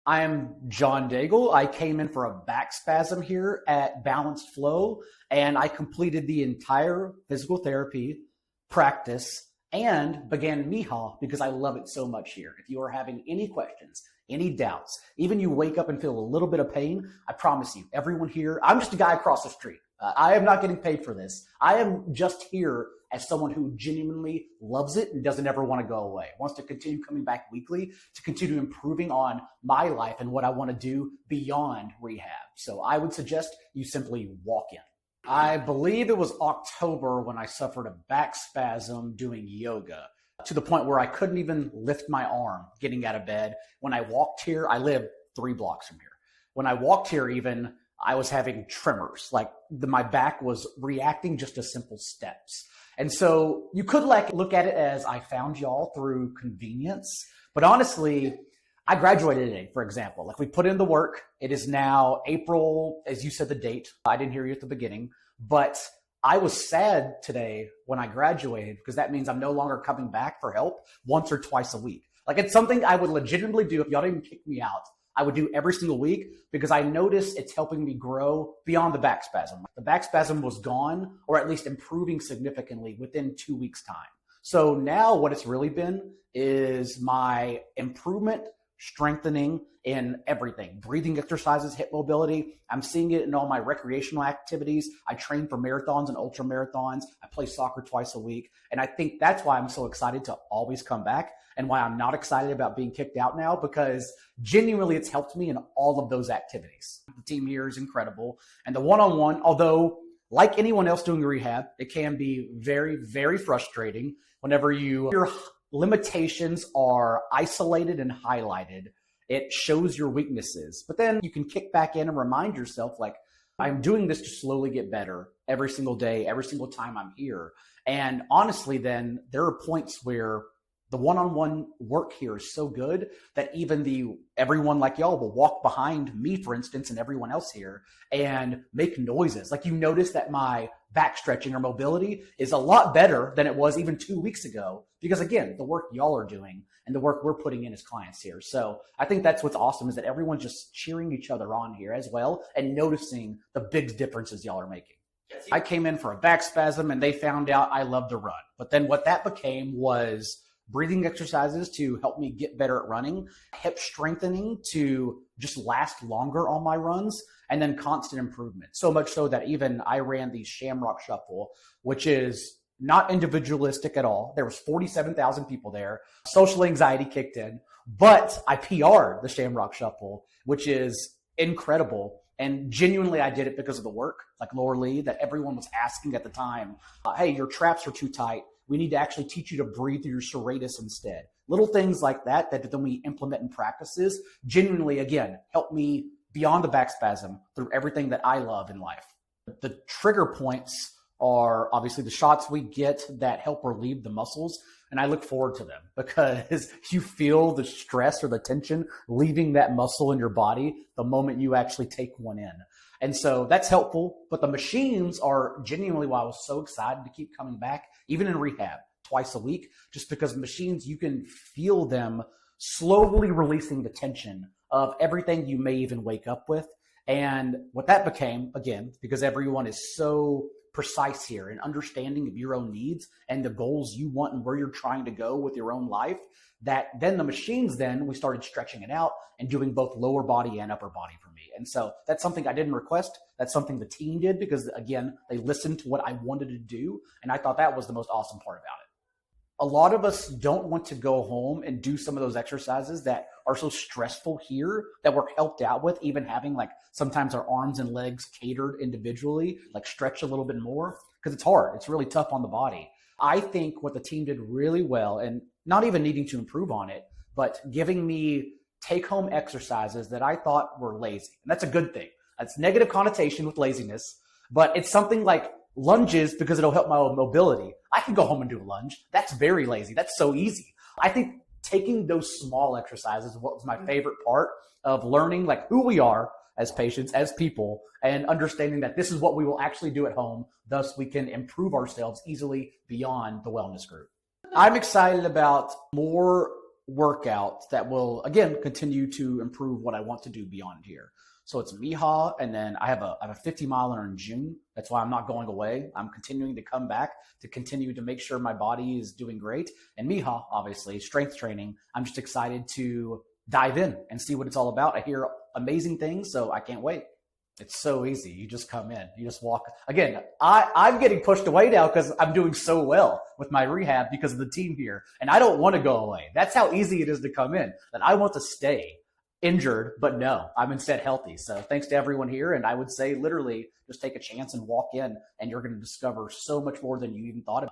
I am John Daigle. I came in for a back spasm here at Balanced Flow, and I completed the entire physical therapy practice and began Miha because I love it so much here. If you are having any questions, any doubts, even you wake up and feel a little bit of pain, I promise you, everyone here, I'm just a guy across the street. I am not getting paid for this. I am just here as someone who genuinely loves it and doesn't ever want to go away, wants to continue coming back weekly, to continue improving on my life and what I want to do beyond rehab. So I would suggest you simply walk in. I believe it was October when I suffered a back spasm doing yoga to the point where I couldn't even lift my arm getting out of bed. When I walked here, I live 3 blocks from here. When I walked here even, I was having tremors, my back was reacting just to simple steps. And so you could look at it as I found y'all through convenience, but honestly, I graduated today, for example. We put in the work. It is now April, as you said the date. I didn't hear you at the beginning, but I was sad today when I graduated because that means I'm no longer coming back for help once or twice a week. It's something I would legitimately do if y'all didn't kick me out. I would do every single week because I notice it's helping me grow beyond the back spasm. The back spasm was gone, or at least improving significantly within 2 weeks' time. So now what it's really been is my improvement, strengthening in everything. Breathing exercises, hip mobility. I'm seeing it in all my recreational activities. I train for marathons and ultramarathons. I play soccer twice a week. And I think that's why I'm so excited to always come back and why I'm not excited about being kicked out now, because genuinely it's helped me in all of those activities. The team here is incredible. And the one-on-one, although like anyone else doing rehab, it can be very, very frustrating whenever your limitations are isolated and highlighted. It shows your weaknesses, but then you can kick back in and remind yourself, I'm doing this to slowly get better every single day, every single time I'm here. And honestly, then there are points where the one-on-one work here is so good that even everyone like y'all will walk behind me, for instance, and everyone else here and make noises. You notice that my back stretching or mobility is a lot better than it was even 2 weeks ago because, again, the work y'all are doing and the work we're putting in as clients here. So I think that's what's awesome, is that everyone's just cheering each other on here as well and noticing the big differences y'all are making. I came in for a back spasm and they found out I love to run. But then what that became was breathing exercises to help me get better at running, hip strengthening to just last longer on my runs, and then constant improvement. So much so that even I ran the Shamrock Shuffle, which is not individualistic at all. There was 47,000 people there. Social anxiety kicked in, but I PR'd the Shamrock Shuffle, which is incredible. And genuinely, I did it because of the work, like Laura Lee, that everyone was asking at the time, hey, your traps are too tight. We need to actually teach you to breathe through your serratus instead. Little things like that then we implement in practices genuinely, again, help me beyond the back spasm through everything that I love in life. The trigger points are obviously the shots we get that help relieve the muscles. And I look forward to them because you feel the stress or the tension leaving that muscle in your body the moment you actually take one in. And so that's helpful. But the machines are genuinely why I was so excited to keep coming back, even in rehab, twice a week, just because machines, you can feel them slowly releasing the tension of everything you may even wake up with. And what that became, again, because everyone is so precise here in understanding of your own needs and the goals you want and where you're trying to go with your own life, that then the machines, we started stretching it out and doing both lower body and upper body for me. And so that's something I didn't request. That's something the team did because, again, they listened to what I wanted to do. And I thought that was the most awesome part about it. A lot of us don't want to go home and do some of those exercises that are so stressful here that we're helped out with, even having sometimes our arms and legs catered individually, stretch a little bit more because it's hard. It's really tough on the body. I think what the team did really well, and not even needing to improve on it, but giving me take-home exercises that I thought were lazy. And that's a good thing. That's negative connotation with laziness, but it's something like lunges because it'll help my mobility. I can go home and do a lunge. That's very lazy. That's so easy. I think taking those small exercises is what was my favorite part of learning who we are as patients, as people, and understanding that this is what we will actually do at home. Thus, we can improve ourselves easily beyond the wellness group. I'm excited about more workouts that will, again, continue to improve what I want to do beyond here. So it's Miha, and then I have a 50 miler in June. That's why I'm not going away. I'm continuing to come back to continue to make sure my body is doing great. And Miha, obviously, strength training. I'm just excited to dive in and see what it's all about. I hear amazing things, so I can't wait. It's so easy. You just come in, you just walk. Again, I'm getting pushed away now because I'm doing so well with my rehab because of the team here. And I don't want to go away. That's how easy it is to come in. And I want to stay injured, but no, I'm instead healthy. So thanks to everyone here. And I would say literally just take a chance and walk in, and you're going to discover so much more than you even thought about.